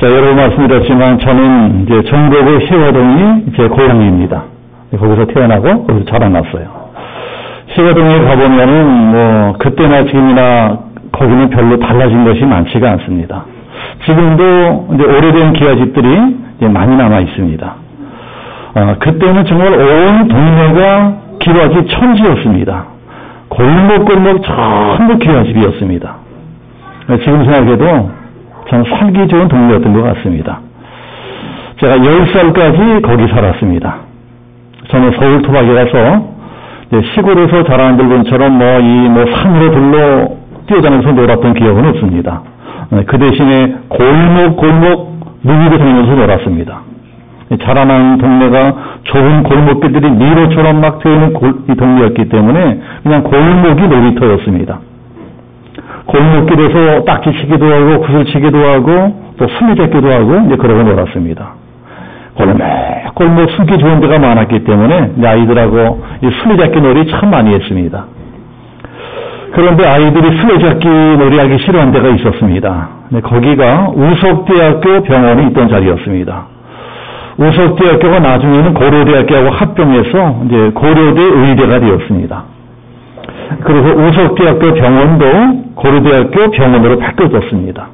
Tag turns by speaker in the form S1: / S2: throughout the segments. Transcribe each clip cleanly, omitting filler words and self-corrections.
S1: 자, 여러분 말씀드렸지만 저는 이제 전북의 희화동이 제 고향입니다. 거기서 태어나고 거기서 자라났어요. 희화동에 가보면은 뭐 그때나 지금이나 거기는 별로 달라진 것이 많지가 않습니다. 지금도 이제 오래된 기와집들이 이제 많이 남아 있습니다. 그때는 정말 온 동네가 기와집 천지였습니다. 골목골목 전부 기와집이었습니다. 지금 생각해도 참 살기 좋은 동네였던 것 같습니다. 제가 10살까지 거기 살았습니다. 저는 서울 토박이 가서 시골에서 자라는 들분처럼 산으로 둘러 뛰어다니면서 놀았던 기억은 없습니다. 그 대신에 골목 누비고 다니면서 놀았습니다. 자라난 동네가 좁은 골목길들이 미로처럼 막 되어있는 이 동네였기 때문에 그냥 골목이 놀이터였습니다. 골목길에서 딱지치기도 하고 구슬치기도 하고 또 술래잡기도 하고 이제 그러고 놀았습니다. 골목 숨기 좋은 데가 많았기 때문에 아이들하고 이 술래잡기 놀이 참 많이 했습니다. 그런데 아이들이 술래잡기 놀이하기 싫어한 데가 있었습니다. 거기가 우석대학교 병원이 있던 자리였습니다. 우석대학교가 나중에는 고려대학교하고 합병해서 이제 고려대 의대가 되었습니다. 그래서 우석대학교 병원도 고려대학교 병원으로 바뀌어졌습니다.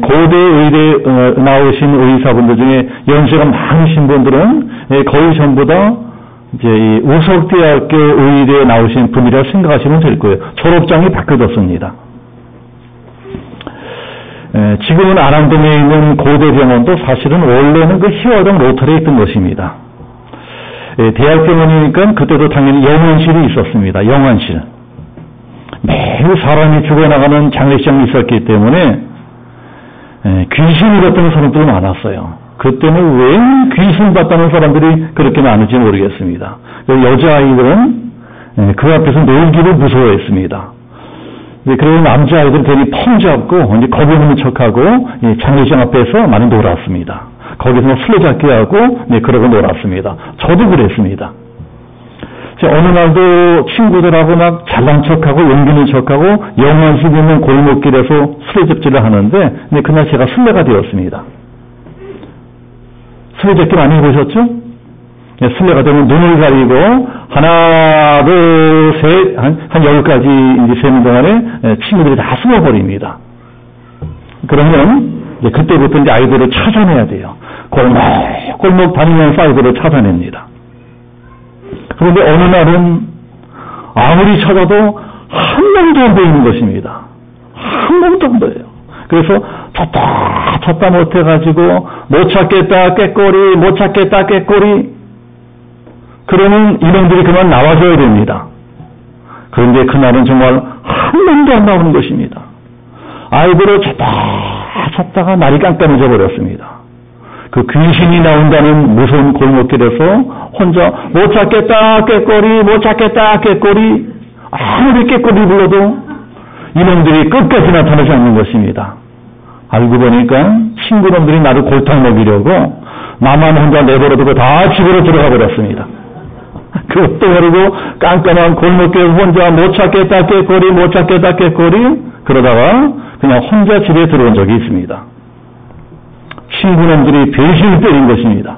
S1: 고대 의대 나오신 의사분들 중에 연세가 많으신 분들은 거의 전부 다 이제 이 우석대학교 의대에 나오신 분이라 생각하시면 될 거예요. 졸업장이 바뀌어졌습니다. 지금은 안암동에 있는 고대병원도 사실은 원래는 그 희화동 로터리에 있던 것입니다. 대학병원이니까 그때도 당연히 영안실이 있었습니다. 영안실. 매우 사람이 죽어나가는 장례식장이 있었기 때문에 귀신을 봤다는 사람들이 많았어요. 그때는 왜 귀신 봤다는 사람들이 그렇게 많은지 모르겠습니다. 여자아이들은 그 앞에서 놀기를 무서워했습니다. 그리고 남자아이들은 괜히 펑 잡고 겁이 없는 척하고 장례식장 앞에서 많이 놀았습니다. 거기서 술래잡기 하고 그러고 놀았습니다. 저도 그랬습니다. 어느 날도 친구들하고 막 잘난 척하고 용기는 척하고 영안식 있는 골목길에서 술래잡기를 하는데 그날 제가 술래가 되었습니다. 술래잡기 많이 해보셨죠? 술래가 되면 눈을 가리고 하나, 둘, 셋, 한 10가지 이제 세는 동안에 친구들이 다 숨어버립니다. 그러면 이제 그때부터 이제 아이들을 찾아내야 돼요. 골목 다니면서 아이들을 찾아냅니다. 그런데 어느 날은 아무리 찾아도 한 명도 안 보이는 것입니다. 한 명도 안 보여요. 그래서 찾다 못해가지고 못 찾겠다 깨꼬리, 못 찾겠다 깨꼬리. 그러면 이놈들이 그만 나와줘야 됩니다. 그런데 그날은 정말 한 명도 안 나오는 것입니다. 아이들을 찾다가 날이 깜깜해져 버렸습니다. 그 귀신이 나온다는 무서운 골목길에서 혼자 못 찾겠다 깨꼬리, 못 찾겠다 깨꼬리. 아무리 깨꼬리 불러도 이놈들이 끝까지 나타나지 않는 것입니다. 알고 보니까 친구놈들이 나를 골탕 먹이려고 나만 혼자 내버려두고 다 집으로 들어가 버렸습니다. 그것도 모르고 깜깜한 골목길에서 혼자 못 찾겠다 깨꼬리, 못 찾겠다 깨꼬리. 그러다가 그냥 혼자 집에 들어온 적이 있습니다. 친구놈들이 배신을 때린 것입니다.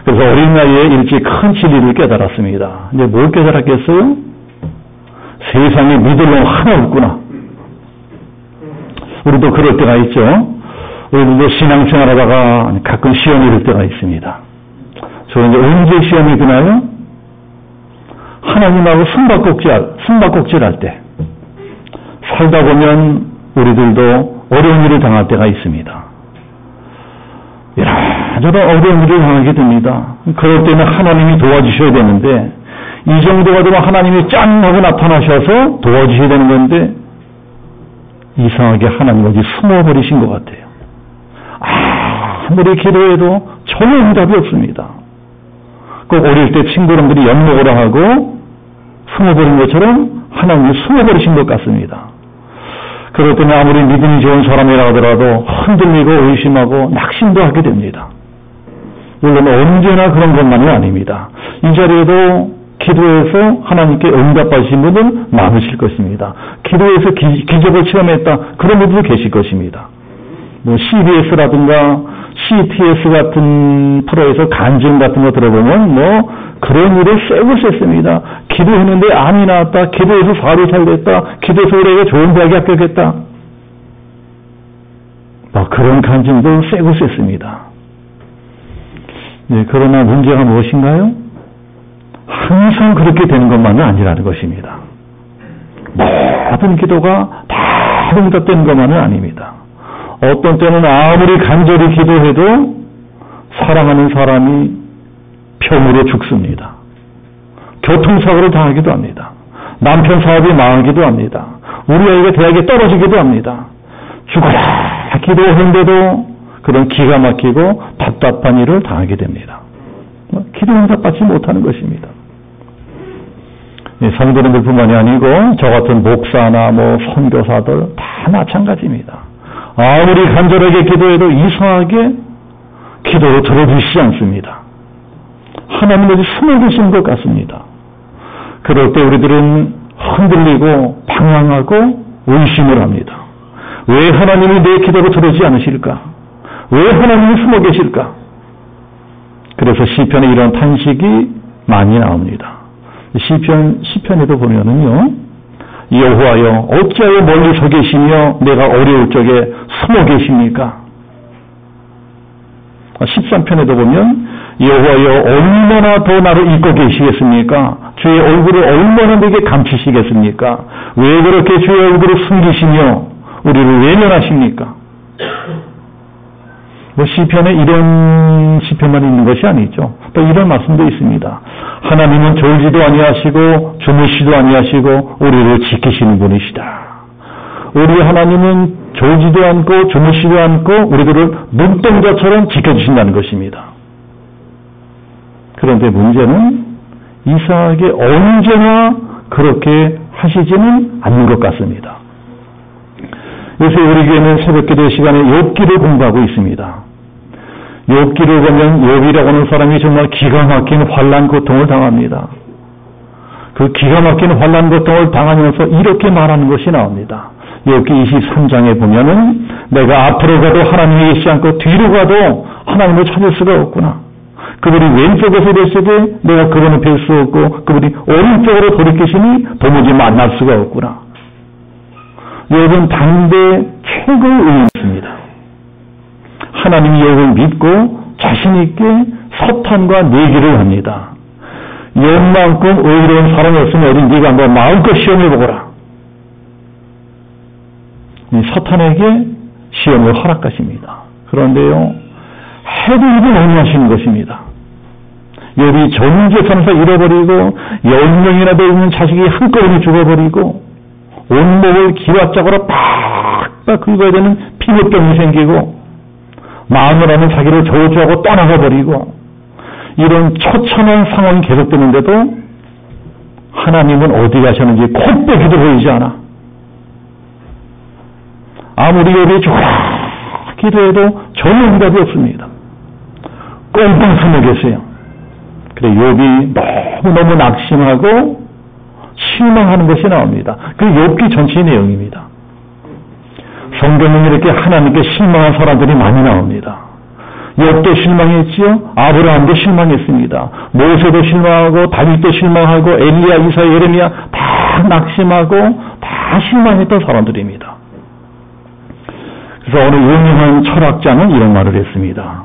S1: 그래서 어린 나이에 일찍 큰 진리를 깨달았습니다. 이제 뭘 깨달았겠어요? 세상에 믿을 놈 하나 없구나. 우리도 그럴 때가 있죠. 우리도 신앙생활 하다가 가끔 시험이 들 때가 있습니다. 저는 이제 언제 시험이 드나요? 하나님하고 숨바꼭질 할 때. 살다 보면 우리들도 어려운 일을 당할 때가 있습니다. 이런저런 어려운 일을 당하게 됩니다. 그럴 때는 하나님이 도와주셔야 되는데 이 정도가 되면 하나님이 짠 하고 나타나셔서 도와주셔야 되는 건데 이상하게 하나님 어디 숨어버리신 것 같아요. 아무리 기도해도 전혀 응답이 없습니다. 꼭 어릴 때 친구들이 엿먹으라 하고 숨어버린 것처럼 하나님이 숨어버리신 것 같습니다. 그럴 때는 아무리 믿음이 좋은 사람이라 하더라도 흔들리고 의심하고 낙심도 하게 됩니다. 물론 언제나 그런 것만이 아닙니다. 이 자리에도 기도해서 하나님께 응답받으신 분들 많으실 것입니다. 기도해서 기적을 체험했다 그런 분들도 계실 것입니다. 뭐 CBS라든가 CTS 같은 프로에서 간증 같은 거 들어보면 뭐 그런 일을 쎄고 쎄습니다. 기도했는데 암이 나왔다. 기도해서 사리 살렸다. 기도해서 우리에게 좋은 대학에 합격했다. 뭐 그런 간증도 쎄고 쎄습니다. 네, 그러나 문제가 무엇인가요? 항상 그렇게 되는 것만은 아니라는 것입니다. 모든 기도가 다 응답되는 것만은 아닙니다. 어떤 때는 아무리 간절히 기도해도 사랑하는 사람이 병으로 죽습니다. 교통사고를 당하기도 합니다. 남편 사업이 망하기도 합니다. 우리 아이가 대학에 떨어지기도 합니다. 죽어라 기도했는데도 그런 기가 막히고 답답한 일을 당하게 됩니다. 기도 응답받지 못하는 것입니다. 성도님들 뿐만이 아니고 저 같은 목사나 뭐 선교사들 다 마찬가지입니다. 아무리 간절하게 기도해도 이상하게 기도를 들어주시지 않습니다. 하나님 어디 숨어 계신 것 같습니다. 그럴 때 우리들은 흔들리고 방황하고 의심을 합니다. 왜 하나님이 내 기도를 들어주지 않으실까? 왜 하나님이 숨어 계실까? 그래서 시편에 이런 탄식이 많이 나옵니다. 시편에도 보면은요, 여호와여 어찌하여 멀리 서 계시며 내가 어려울 적에 숨어 계십니까? 13편에도 보면 여호와여 얼마나 더 나를 잊고 계시겠습니까? 주의 얼굴을 얼마나 내게 감추시겠습니까? 왜 그렇게 주의 얼굴을 숨기시며 우리를 외면하십니까? 뭐 시편에 이런 시편만 있는 것이 아니죠. 또 이런 말씀도 있습니다. 하나님은 졸지도 아니하시고 주무시도 아니하시고 우리를 지키시는 분이시다. 우리 하나님은 졸지도 않고 주무시도 않고 우리들을 눈동자처럼 지켜주신다는 것입니다. 그런데 문제는 이상하게 언제나 그렇게 하시지는 않는 것 같습니다. 요새 우리 교회는 새벽기도 시간에 욥기를 공부하고 있습니다. 욥기를 보면 욥이라고 하는 사람이 정말 기가 막힌 환난 고통을 당합니다. 그 기가 막힌 환난 고통을 당하면서 이렇게 말하는 것이 나옵니다. 욥기 23장에 보면은 내가 앞으로 가도 하나님이 계시지 않고 뒤로 가도 하나님을 찾을 수가 없구나. 그분이 왼쪽에서 계시되 내가 그분을 뵐 수 없고 그분이 오른쪽으로 돌이키시니 도무지 만날 수가 없구나. 욥은 당대 최고의 의인이었습니다. 하나님이 욥을 믿고 자신 있게 서탄과 내기를 합니다. 욥만큼 의로운 사람이 없으면 어디 네가 한번 마음껏 시험해보거라. 서탄에게 시험을 허락하십니다. 그런데요, 해도 입을 못 하시는 것입니다. 욥이 전 재산을 다 잃어버리고 10명이나 되는 자식이 한꺼번에 죽어버리고 온몸을 기왓짝으로 팍팍 긁어야 되는 피부병이 생기고 마누라는 자기를 저주하고 떠나가 버리고 이런 처참한 상황이 계속되는데도 하나님은 어디 가셨는지 콧배기도 보이지 않아. 아무리 욥이 쫙 기도해도 전혀 응답이 없습니다. 꽁꽁 숨어 계세요. 그래 욥이 너무너무 낙심하고 실망하는 것이 나옵니다. 그 욥기 전체의 내용입니다. 성경은 이렇게 하나님께 실망한 사람들이 많이 나옵니다. 욥도 실망했지요. 아브라함도 실망했습니다. 모세도 실망하고 다윗도 실망하고 엘리야, 이사, 예레미야 다 낙심하고 다 실망했던 사람들입니다. 그래서 어느 유명한 철학자는 이런 말을 했습니다.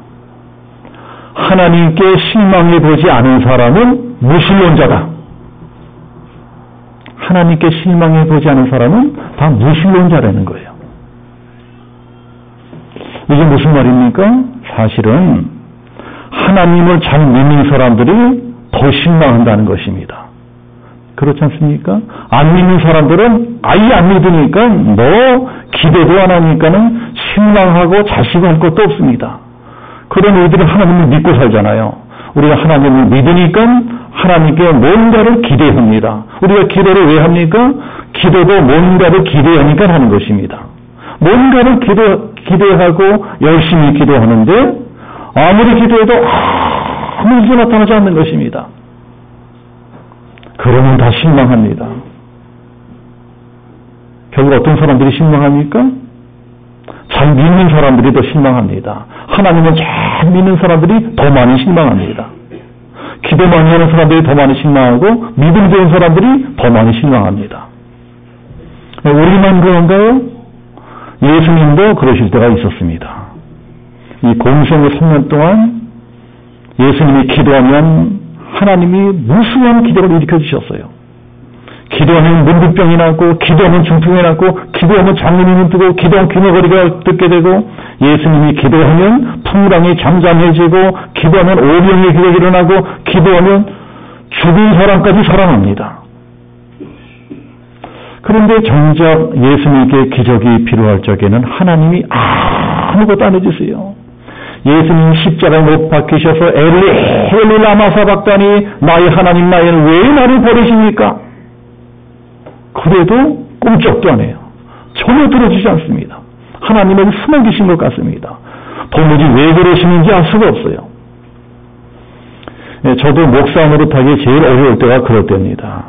S1: 하나님께 실망해 보지 않은 사람은 무신론자다. 하나님께 실망해 보지 않은 사람은 다 무신론자라는 거예요. 이게 무슨 말입니까? 사실은 하나님을 잘 믿는 사람들이 더 실망한다는 것입니다. 그렇지 않습니까? 안 믿는 사람들은 아예 안 믿으니까 너 기대도 안 하니까는 실망하고 자식할 것도 없습니다. 그런 우리들은 하나님을 믿고 살잖아요. 우리가 하나님을 믿으니까 하나님께 뭔가를 기대합니다. 우리가 기도를 왜 합니까? 기도도 뭔가를 기대하니까 하는 것입니다. 뭔가를 기대하고 열심히 기도하는데 아무리 기도해도 아무 일도 나타나지 않는 것입니다. 그러면 다 실망합니다. 결국 어떤 사람들이 실망합니까? 잘 믿는 사람들이 더 실망합니다. 하나님을 잘 믿는 사람들이 더 많이 실망합니다. 기도 많이 하는 사람들이 더 많이 실망하고 믿음 좋은 사람들이 더 많이 실망합니다. 우리만 그런가요? 예수님도 그러실 때가 있었습니다. 이 공생의 3년 동안 예수님이 기도하면 하나님이 무수한 기적을 일으켜 주셨어요. 기도하면 문득병이 나고, 기도하면 중풍이 나고, 기도하면 장님이 눈 뜨고, 기도하면 귀머거리가 듣게 되고, 예수님이 기도하면 풍랑이 잠잠해지고, 기도하면 오병의 기적이 일어나고, 기도하면 죽은 사람까지 살아납니다. 그런데 정작 예수님께 기적이 필요할 적에는 하나님이 아무것도 안 해주세요. 예수님 십자가에 못 박히셔서 엘리 라마 사박다니 나의 하나님 나의 왜 나를 버리십니까? 그래도 꼼짝도 안 해요. 전혀 들어주지 않습니다. 하나님은 숨어 계신 것 같습니다. 도무지 왜 그러시는지 알 수가 없어요. 저도 목사 노릇하기 제일 어려울 때가 그럴 때입니다.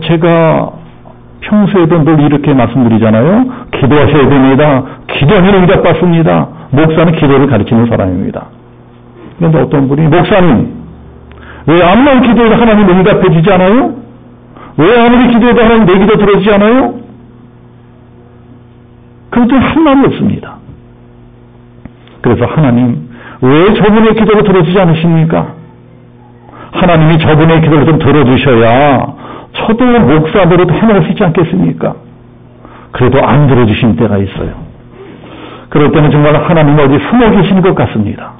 S1: 제가 평소에도 늘 이렇게 말씀드리잖아요. 기도하셔야 됩니다. 기도하면 응답받습니다. 목사는 기도를 가르치는 사람입니다. 그런데 어떤 분이 목사님 왜 아무런 기도에도 하나님 응답해 주지 않아요? 왜 아무리 기도해도 하나님 내 기도 들어주지 않아요? 그것도 한 말이 없습니다. 그래서 하나님 왜 저분의 기도를 들어주지 않으십니까? 하나님이 저분의 기도를 좀 들어주셔야 저도 목사 노릇 해낼 수 있지 않겠습니까? 그래도 안 들어주신 때가 있어요. 그럴 때는 정말 하나님 어디 숨어 계신 것 같습니다.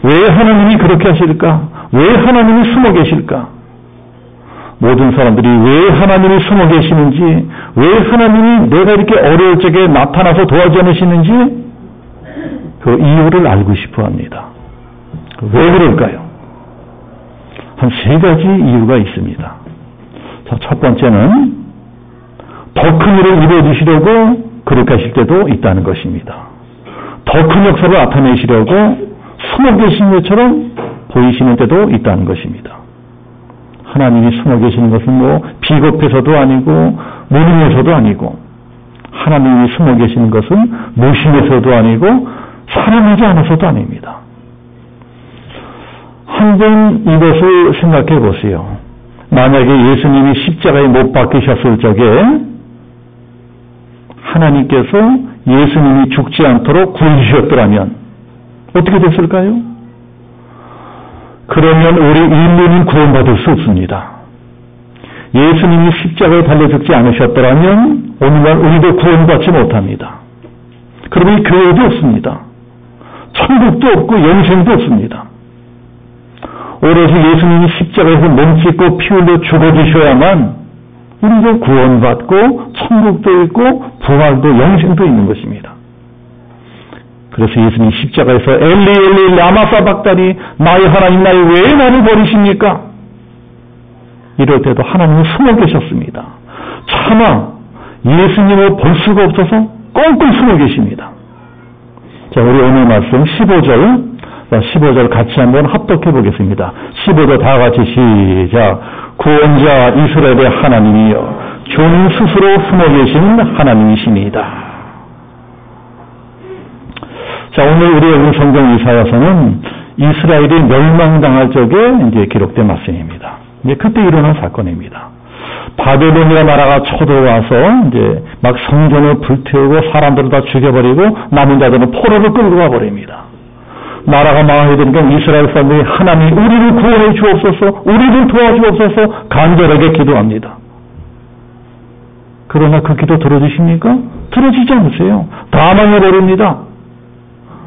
S1: 왜 하나님이 그렇게 하실까? 왜 하나님이 숨어 계실까? 모든 사람들이 왜 하나님이 숨어 계시는지, 왜 하나님이 내가 이렇게 어려울 적에 나타나서 도와주지 않으시는지 그 이유를 알고 싶어 합니다. 왜 그럴까요? 한 3가지 이유가 있습니다. 자, 첫 번째는 더 큰 일을 이루어주시려고 그렇게 하실 때도 있다는 것입니다. 더 큰 역사를 나타내시려고 숨어 계신 것처럼 보이시는 때도 있다는 것입니다. 하나님이 숨어 계시는 것은 비겁해서도 아니고 무능해서도 아니고, 하나님이 숨어 계시는 것은 무심해서도 아니고 사랑하지 않아서도 아닙니다. 한번 이것을 생각해 보세요. 만약에 예수님이 십자가에 못 박히셨을 적에 하나님께서 예수님이 죽지 않도록 구해주셨더라면 어떻게 됐을까요? 그러면 우리 인류는 구원받을 수 없습니다. 예수님이 십자가에 달려 죽지 않으셨더라면 오늘날 우리도 구원받지 못합니다. 그러면 교회도 없습니다. 천국도 없고 영생도 없습니다. 오로지 예수님이 십자가에서 몸짓고 피 흘려 죽어주셔야만 우리도 구원받고 천국도 있고 부활도 영생도 있는 것입니다. 그래서 예수님이 십자가에서 엘리 라마 사박다니 나의 하나님 나의 왜 나를 버리십니까? 이럴 때도 하나님은 숨어 계셨습니다. 차마 예수님을 볼 수가 없어서 꽁꽁 숨어 계십니다. 자, 우리 오늘 말씀 15절 같이 한번 합독해 보겠습니다. 15절 다 같이 시작. 구원자 이스라엘의 하나님이여 주님 스스로 숨어 계시는 하나님이십니다. 자, 오늘 우리 읽은 성경 이사야서는 이스라엘이 멸망당할 적에 이제 기록된 말씀입니다. 이제 그때 일어난 사건입니다. 바벨론이라는 나라가 쳐들어와서 이제 막 성전을 불태우고 사람들을 다 죽여버리고 남은 자들은 포로를 끌고 가버립니다. 나라가 망하게 되니까 이스라엘 사람들이 하나님 우리를 구원해 주옵소서, 우리를 도와주옵소서 간절하게 기도합니다. 그러나 그 기도 들어주십니까? 들어주지 않으세요. 다 망해버립니다.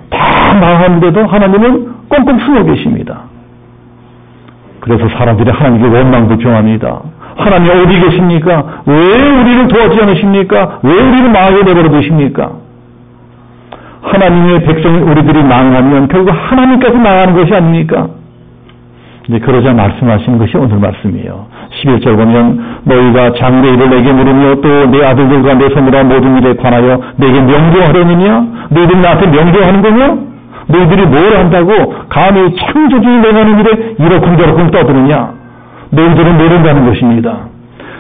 S1: 다 망하는데도 하나님은 꽁꽁 숨어 계십니다. 그래서 사람들이 하나님께 원망불평합니다. 하나님 어디 계십니까? 왜 우리를 도와주지 않으십니까? 왜 우리를 망하게 내버려 두십니까? 하나님의 백성이 우리들이 망하면 결국 하나님까지 망하는 것이 아닙니까? 이제 그러자 말씀하시는 것이 오늘 말씀이에요. 11절 보면 너희가 장래 일을 내게 물으며 또 내 아들들과 내 손으로 모든 일에 관하여 내게 명령하려느냐? 너희들이 나한테 명령하는 거냐? 너희들이 뭘 한다고 감히 창조주의 내가는 일에 이러쿵저러쿵 떠드느냐? 너희들은 모른다는 것입니다.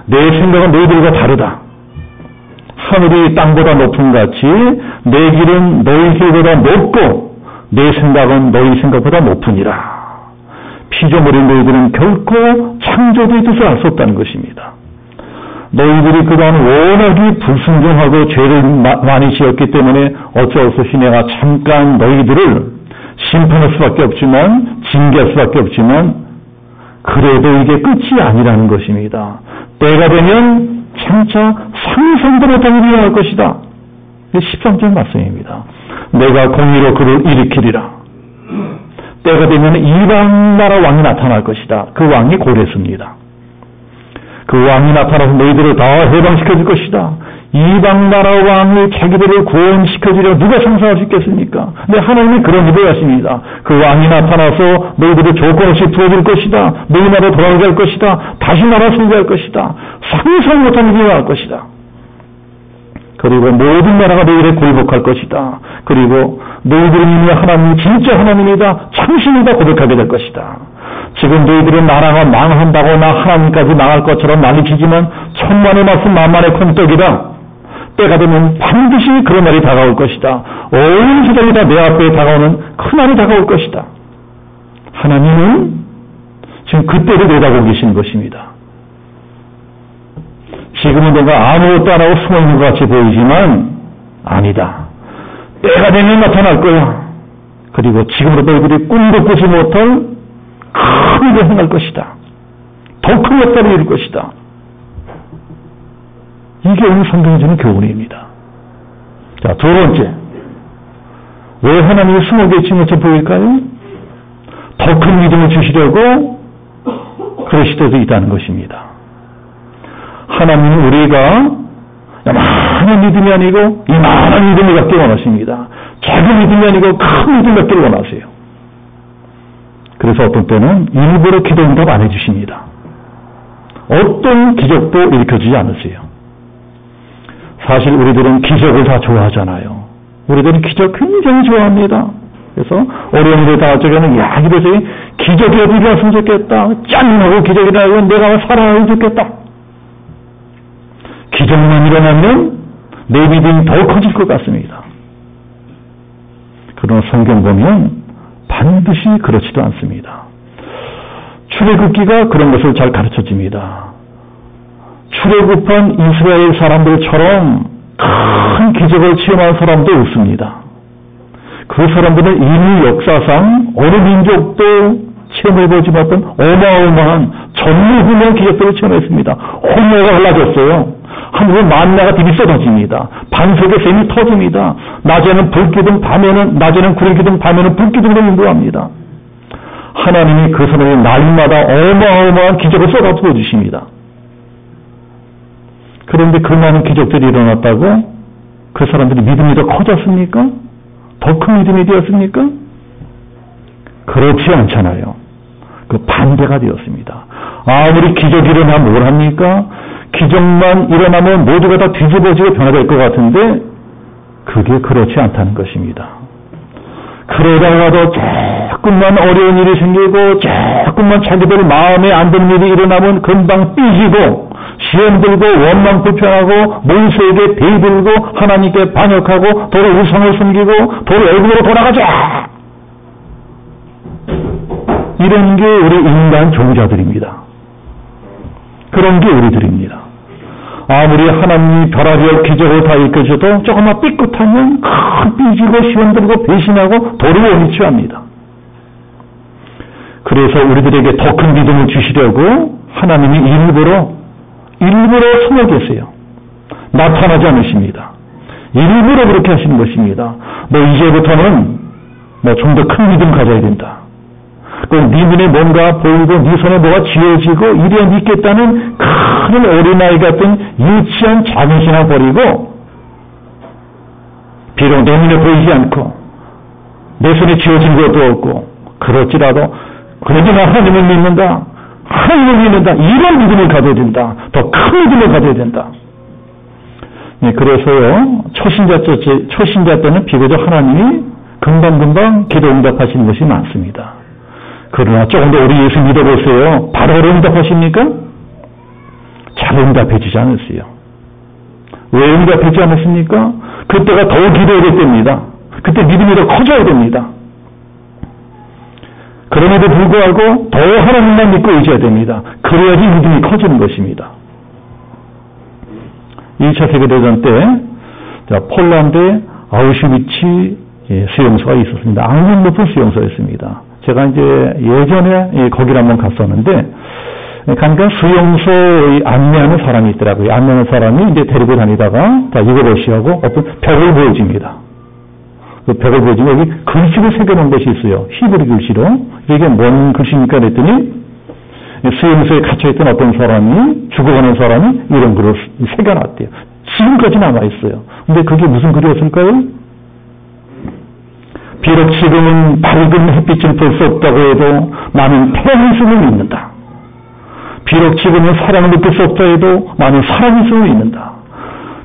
S1: 내 생각은 너희들과 다르다. 하늘이 땅보다 높은 같이 내 길은 너희 길보다 높고 내 생각은 너희 생각보다 높으니라. 피조물인 너희들은 결코 창조주의 뜻을 알 수 없다는 것입니다. 너희들이 그동안 워낙이 불순종하고 죄를 많이 지었기 때문에 어쩔 수 없이 내가 잠깐 너희들을 심판할 수밖에 없지만, 징계할 수밖에 없지만, 그래도 이게 끝이 아니라는 것입니다. 때가 되면 장차 상상도 못한 일이 일어날 것이다. 13절 말씀입니다. 내가 공의로 그를 일으키리라. 때가 되면 이방 나라 왕이 나타날 것이다. 그 왕이 고레스입니다. 그 왕이 나타나서 너희들을 다 해방시켜줄 것이다. 이방 나라 왕이 자기들을 구원시켜주려 누가 상상할 수 있겠습니까? 근데 하나님이 그런 일을 하십니다. 그 왕이 나타나서 너희들을 조건 없이 부어줄 것이다. 너희 나라로 돌아오게 할 것이다. 다시 나라 승리할 것이다. 상상 못한 일이 일어날 것이다. 그리고 모든 나라가 너희를 굴복할 것이다. 그리고 너희들은 이미 하나님이 진짜 하나님이다. 참신이다 고백하게 될 것이다. 지금 너희들은 나라가 망한다고 나 하나님까지 망할 것처럼 난리치지만 천만의 말씀 만만의 콩떡이다. 때가 되면 반드시 그런 날이 다가올 것이다. 온 세상이 다 내 앞에 다가오는 큰 날이 다가올 것이다. 하나님은 지금 그때를 내다보고 계시는 것입니다. 지금은 내가 아무것도 안 하고 숨어 있는 것 같이 보이지만 아니다. 때가 되면 나타날 거야. 그리고 지금으로 너희들이 꿈도 꾸지 못할 큰 일을 행할 것이다. 더 큰 역사를 이룰 것이다. 이게 오늘 성경이 주는 교훈입니다. 자, 두 번째. 왜 하나님이 숨어 계신 것처럼 보일까요? 더 큰 믿음을 주시려고 그러실 때도 있다는 것입니다. 하나님은 우리가 많은 믿음이 아니고 이만한 믿음을 갖기 원하십니다. 작은 믿음이 아니고 큰 믿음을 갖기를 원하세요. 그래서 어떤 때는 일부러 기도 응답 안 해주십니다. 어떤 기적도 일으켜주지 않으세요. 사실 우리들은 기적을 다 좋아하잖아요. 우리들은 기적 굉장히 좋아합니다. 그래서 어려운 일을 당할 적에는 야, 이래서 기적이 어디 일어났으면 좋겠다. 짠하고 기적이 일어나면 내가 살아야 좋겠다. 기적만 일어나면 내 믿음이 더 커질 것 같습니다. 그러나 성경 보면 반드시 그렇지도 않습니다. 출애굽기가 그런 것을 잘 가르쳐줍니다. 출애굽한 이스라엘 사람들처럼 큰 기적을 체험한 사람도 없습니다. 그 사람들은 이미 역사상 어느 민족도 체험해보지 못한 어마어마한 전무후무한 기적들을 체험했습니다. 홍해가 갈라졌어요. 하늘은 만나가 비비 쏟아집니다. 반석의 샘이 터집니다. 낮에는 불기둥, 낮에는 구름기둥, 밤에는 불기둥으로 인도합니다. 하나님이 그 사람의 날마다 어마어마한 기적을 쏟아부어 주십니다. 그런데 그 많은 기적들이 일어났다고 그 사람들이 믿음이 더 커졌습니까? 더 큰 믿음이 되었습니까? 그렇지 않잖아요. 그 반대가 되었습니다. 아무리 기적이 일어나면 뭘 합니까? 기적만 일어나면 모두가 다 뒤집어지고 변화될 것 같은데 그게 그렇지 않다는 것입니다. 그러다가도 조금만 어려운 일이 생기고 조금만 자기들 마음에 안 드는 일이 일어나면 금방 삐지고 시험 들고 원망 불평하고 모세에게 대들고 하나님께 반역하고 도로 우상을 숨기고 도로 애굽으로 돌아가자. 이런 게 우리 인간 종자들입니다. 그런 게 우리들입니다. 아무리 하나님이 별하별 기적을 다 일으켜줘도 조금만 삐끗하면 큰 삐지고 시험 들고 배신하고 도로 원리 취합니다. 그래서 우리들에게 더 큰 믿음을 주시려고 하나님이 일부러 숨어 계세요. 나타나지 않으십니다. 일부러 그렇게 하시는 것입니다. 너 이제부터는 좀 더 큰 믿음 가져야 된다. 네 눈에 뭔가 보이고 네 손에 뭐가 쥐어지고 이래야 믿겠다는 큰 어린아이 같은 유치한 자존심을 버리고 비록 내 눈에 보이지 않고 내 손에 쥐어진 것도 없고 그렇지라도 그래도 나 하나님을 믿는다. 하나님을 믿는다. 이런 믿음을 가져야 된다. 더 큰 믿음을 가져야 된다. 네, 그래서요 초신자 때는 비교적 하나님이 금방금방 기도 응답하시는 것이 많습니다. 그러나 조금 더 우리 예수 믿어보세요. 바로 응답하십니까? 잘 응답해 주지 않으세요. 왜 응답하지 않았습니까? 그때가 더 기도해야 될 때입니다. 그때 믿음이 더 커져야 됩니다. 그럼에도 불구하고 더 하나님만 믿고 의지해야 됩니다. 그래야지 믿음이 커지는 것입니다. 2차 세계대전 때 폴란드에 아우슈비츠 수용소가 있었습니다. 악명 높은 수용소였습니다. 제가 이제 예전에 거기를 한번 갔었는데, 그러니까 수용소의 안내하는 사람이 있더라고요. 안내하는 사람이 이제 데리고 다니다가, 자, 이거 보시라고 어떤 벽을 보여줍니다. 그 벽을 보여주면 여기 글씨로 새겨놓은 것이 있어요. 히브리 글씨로. 이게 뭔 글씨입니까? 그랬더니, 수용소에 갇혀있던 어떤 사람이, 죽어가는 사람이 이런 글을 새겨놨대요. 지금까지 남아있어요. 근데 그게 무슨 글이었을까요? 비록 지금은 밝은 햇빛을 볼 수 없다고 해도 나는 평생을 믿는다. 비록 지금은 사랑을 느낄 수 없다 해도 나는 살아있음을 믿는다.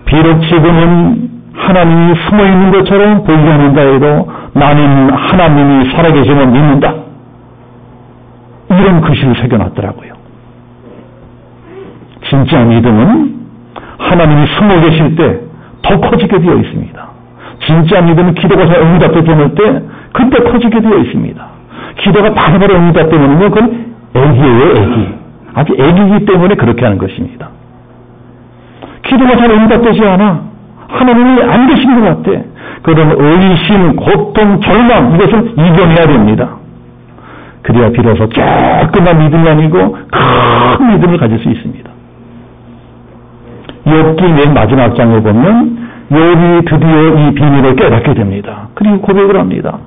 S1: 비록 지금은 하나님이 숨어있는 것처럼 보이지 않는다 해도 나는 하나님이 살아계심을 믿는다. 이런 글씨를 새겨놨더라고요. 진짜 믿음은 하나님이 숨어 계실 때 더 커지게 되어 있습니다. 진짜 믿음은 기도가 잘 응답되는 때 그때 커지게 되어 있습니다. 기도가 바로바로 응답되면요, 그건 애기예요, 애기. 아주 애기이기 때문에 그렇게 하는 것입니다. 기도가 잘 응답되지 않아. 하나님이 안 계신 것 같아. 그런 의심, 고통, 절망, 이것을 이겨내야 됩니다. 그래야 비로소 조금만 믿음이 아니고 큰 믿음을 가질 수 있습니다. 욥기 맨 마지막 장에 보면 욥이 드디어 이 비밀을 깨닫게 됩니다. 그리고 고백을 합니다.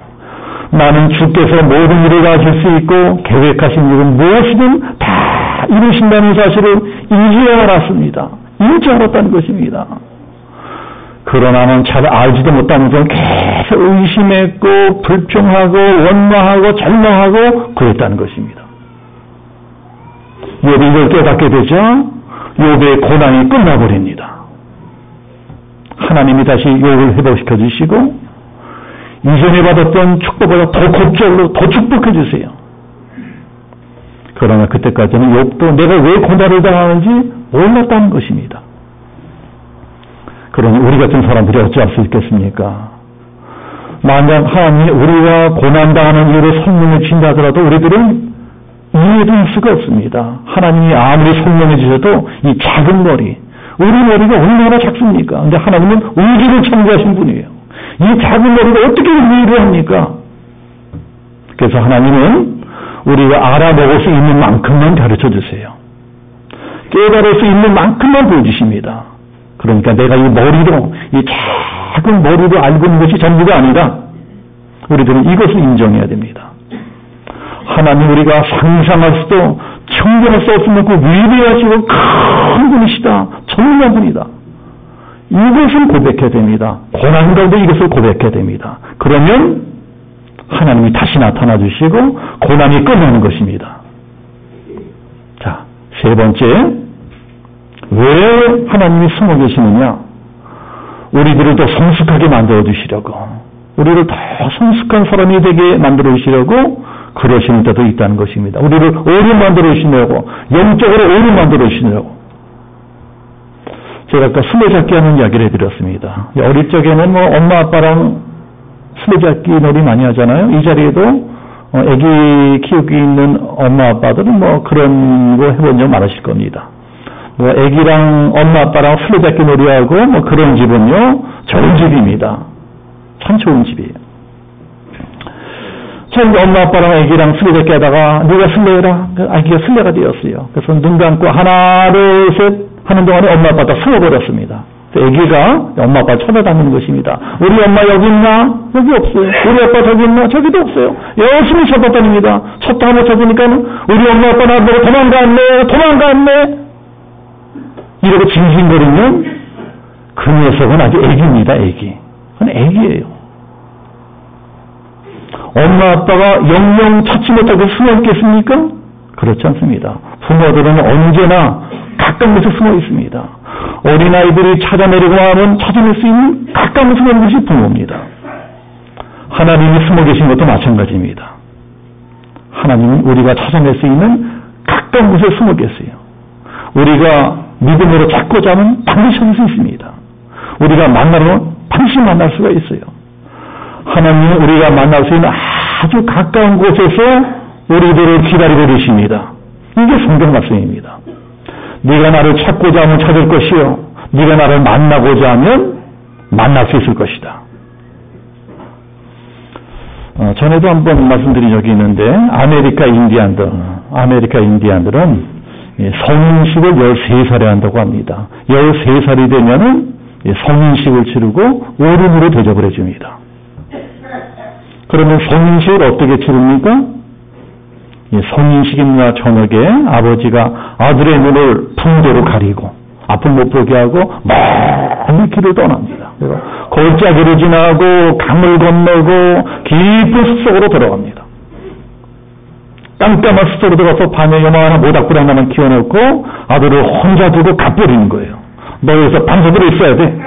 S1: 나는 주께서 모든 일을 가질 수 있고 계획하신 일은 무엇이든 다 이루신다는 사실을 이제 알았습니다. 이제 알았다는 것입니다. 그러나는 잘 알지도 못하면서 계속 의심했고 불평하고 원망하고 절망하고 그랬다는 것입니다. 욥이 이걸 깨닫게 되자 욥의 고난이 끝나버립니다. 하나님이 다시 욥을 회복시켜 주시고 이전에 받았던 축복보다 더 곱절로 더 축복해 주세요. 그러나 그때까지는 욥도 내가 왜 고난을 당하는지 몰랐다는 것입니다. 그러니 우리 같은 사람들이 어찌할 수 있겠습니까? 만약 하나님이 우리가 고난당하는 이유를 설명해 주신다 하더라도 우리들은 이해도 할 수가 없습니다. 하나님이 아무리 설명해 주셔도 이 작은 머리, 우리 머리가 얼마나 작습니까? 근데 하나님은 우주를 창조하신 분이에요. 이 작은 머리가 어떻게 이해를 합니까? 그래서 하나님은 우리가 알아먹을 수 있는 만큼만 가르쳐 주세요. 깨달을 수 있는 만큼만 보여주십니다. 그러니까 내가 이 머리로, 이 작은 머리로 알고 있는 것이 전부가 아니라 우리들은 이것을 인정해야 됩니다. 하나님 우리가 상상할 수도 청정할 수 없을 만큼 위대하시고 큰 분이시다. 전능한 분이다. 이것을 고백해야 됩니다. 고난 가운데 이것을 고백해야 됩니다. 그러면 하나님이 다시 나타나 주시고 고난이 끝나는 것입니다. 자, 세 번째, 왜 하나님이 숨어 계시느냐? 우리들을 더 성숙하게 만들어 주시려고, 우리를 더 성숙한 사람이 되게 만들어 주시려고 그러시는 때도 있다는 것입니다. 우리를 어린 만들어 주시려고, 영적으로 어린 만들어 주시려고. 제가 아까 술래잡기 하는 이야기를 해드렸습니다. 어릴 적에는 뭐 엄마 아빠랑 술래잡기 놀이 많이 하잖아요. 이 자리에도 아기 키우고 있는 엄마 아빠들은 뭐 그런 거 해본 적 많으실 겁니다. 뭐 아기랑 엄마 아빠랑 술래잡기 놀이하고 뭐 그런 집은요 좋은 집입니다. 참 좋은 집이에요. 처음 엄마 아빠랑 아기랑 술래잡기 하다가 누가 술래해라? 아기가 술래가 되었어요. 그래서 눈 감고 하나 둘 셋 하는 동안에 엄마 아빠 다 숨어버렸습니다. 아기가 엄마 아빠 찾아다니는 것입니다. 우리 엄마 여기 있나? 여기 없어요. 우리 아빠 저기 있나? 저기도 없어요. 열심히 찾아다닙니다. 찾다 못 찾으니까는 우리 엄마 아빠 나보고 도망갔네. 이러고 징징거리면 그 녀석은 아주 애기입니다. 애기. 그건 애기예요. 엄마 아빠가 영영 찾지 못하고 숨어 있겠습니까? 그렇지 않습니다. 부모들은 언제나 가까운 곳에 숨어 있습니다. 어린아이들이 찾아내려고 하면 찾아낼 수 있는 가까운 숨어 있는 것이 부모입니다. 하나님이 숨어 계신 것도 마찬가지입니다. 하나님은 우리가 찾아낼 수 있는 가까운 곳에 숨어 계세요. 우리가 믿음으로 찾고자 하면 반드시 찾을 수 있습니다. 우리가 만나면 반드시 만날 수가 있어요. 하나님은 우리가 만날 수 있는 아주 가까운 곳에서 우리들을 기다리고 계십니다. 이게 성경 말씀입니다. 네가 나를 찾고자 하면 찾을 것이요, 네가 나를 만나고자 하면 만날 수 있을 것이다. 전에도 한번 말씀드린 적이 있는데, 아메리카 인디안들은 성인식을 13살에 한다고 합니다. 13살이 되면은 성인식을 치르고 어른으로 대접을 해줍니다. 그러면 성인식을 어떻게 치릅니까? 성인식이나 저녁에 아버지가 아들의 눈을 붕대로 가리고 앞을 못 보게 하고 멀리 길을 떠납니다. 골짜기를 지나고 강을 건너고 깊은 숲속으로 들어갑니다. 깜깜한 숲속으로 들어가서 밤에 요만한 모닥불 하나만 키워놓고 아들을 혼자 두고 가버리는 거예요. 너 여기서 밤새도록 있어야 돼.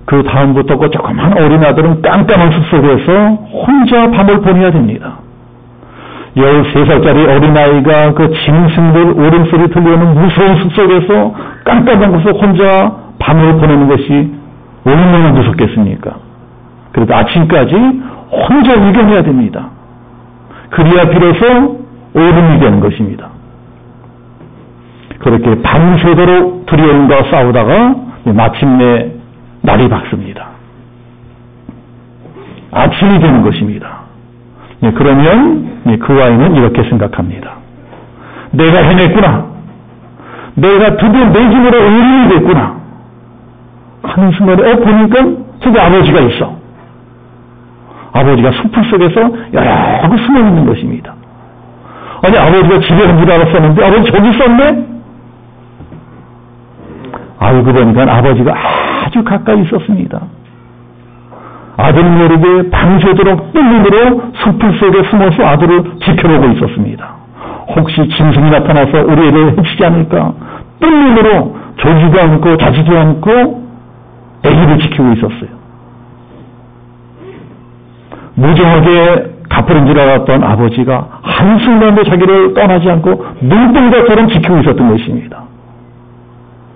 S1: 그 다음부터 그 조그만 어린 아들은 깜깜한 숲속에서 혼자 밤을 보내야 됩니다. 13살짜리 어린아이가 그 짐승들 울음소리 들려오는 무서운 숲속에서 깜깜한 곳에서 혼자 밤을 보내는 것이 얼마나 무섭겠습니까? 그래도 아침까지 혼자 이겨내야 됩니다. 그래야 비로소 어른이 되는 것입니다. 그렇게 밤새도록 두려움과 싸우다가 마침내 날이 밝습니다. 아침이 되는 것입니다. 그러면 그 아이는 이렇게 생각합니다. 내가 해냈구나. 내가 드디어 내 집으로 어른이 됐구나. 하는 순간에 보니까 저기 아버지가 있어. 아버지가 숲을 속에서 여러 개 숨어 있는 것입니다. 아니, 아버지가 집에 온 줄 알았었는데 아버지 저기 있었네? 알고 보니까 아버지가 아주 가까이 있었습니다. 아들 모르게 밤새도록 뜬 눈으로 숲을 속에 숨어서 아들을 지켜보고 있었습니다. 혹시 짐승이 나타나서 우리 애를 해치지 않을까? 뜬 눈으로 조지도 않고 자지도 않고 애기를 지키고 있었어요. 무정하게 갚으린 줄 알았던 아버지가 한순간도 자기를 떠나지 않고 눈동자처럼 지키고 있었던 것입니다.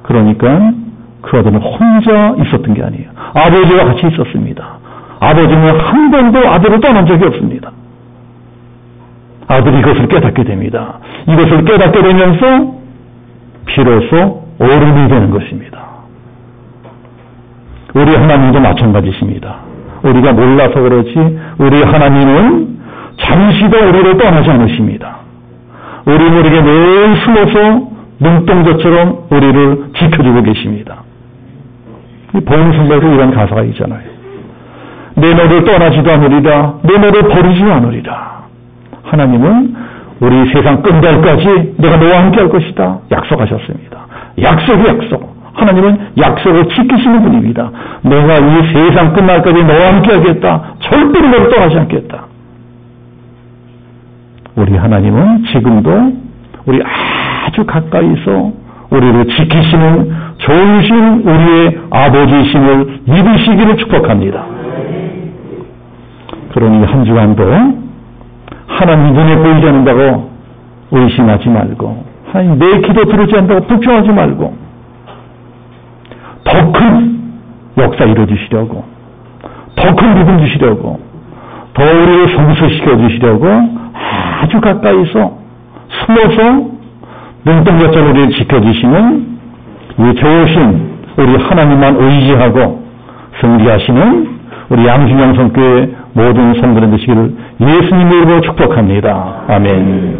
S1: 그러니까 그 아들은 혼자 있었던 게 아니에요. 아버지와 같이 있었습니다. 아버지는 한 번도 아들을 떠난 적이 없습니다. 아들이 이것을 깨닫게 됩니다. 이것을 깨닫게 되면서 비로소 어른이 되는 것입니다. 우리 하나님도 마찬가지십니다. 우리가 몰라서 그렇지 우리 하나님은 잠시도 우리를 떠나지 않으십니다. 우리 모르게 늘 숨어서 눈동자처럼 우리를 지켜주고 계십니다. 이 보험성가에도 이런 가사가 있잖아요. 내 너를 떠나지도 않으리라. 내 너를 버리지도 않으리라. 하나님은 우리 세상 끝날까지 내가 너와 함께 할 것이다. 약속하셨습니다. 약속이 약속. 하나님은 약속을 지키시는 분입니다. 내가 이 세상 끝날까지 너와 함께 하겠다. 절대로 너를 떠나지 않겠다. 우리 하나님은 지금도 우리 아주 가까이서 우리를 지키시는 좋으신 우리의 아버지이심을 믿으시기를 축복합니다. 그러니 한 주간도 하나님 눈에 보이지 않는다고 의심하지 말고, 하나님 내 기도 들으지 않는다고 불평하지 말고, 더 큰 역사 이루어주시려고, 더 큰 믿음 주시려고, 더 우리를 성숙시켜 주시려고 아주 가까이서 숨어서 눈동자처럼 우리를 지켜주시는 이 좋으신 우리 하나님만 의지하고 승리하시는 우리 양준영 성교회 모든 성도들 되시기를 예수님의 이름으로 축복합니다. 아멘.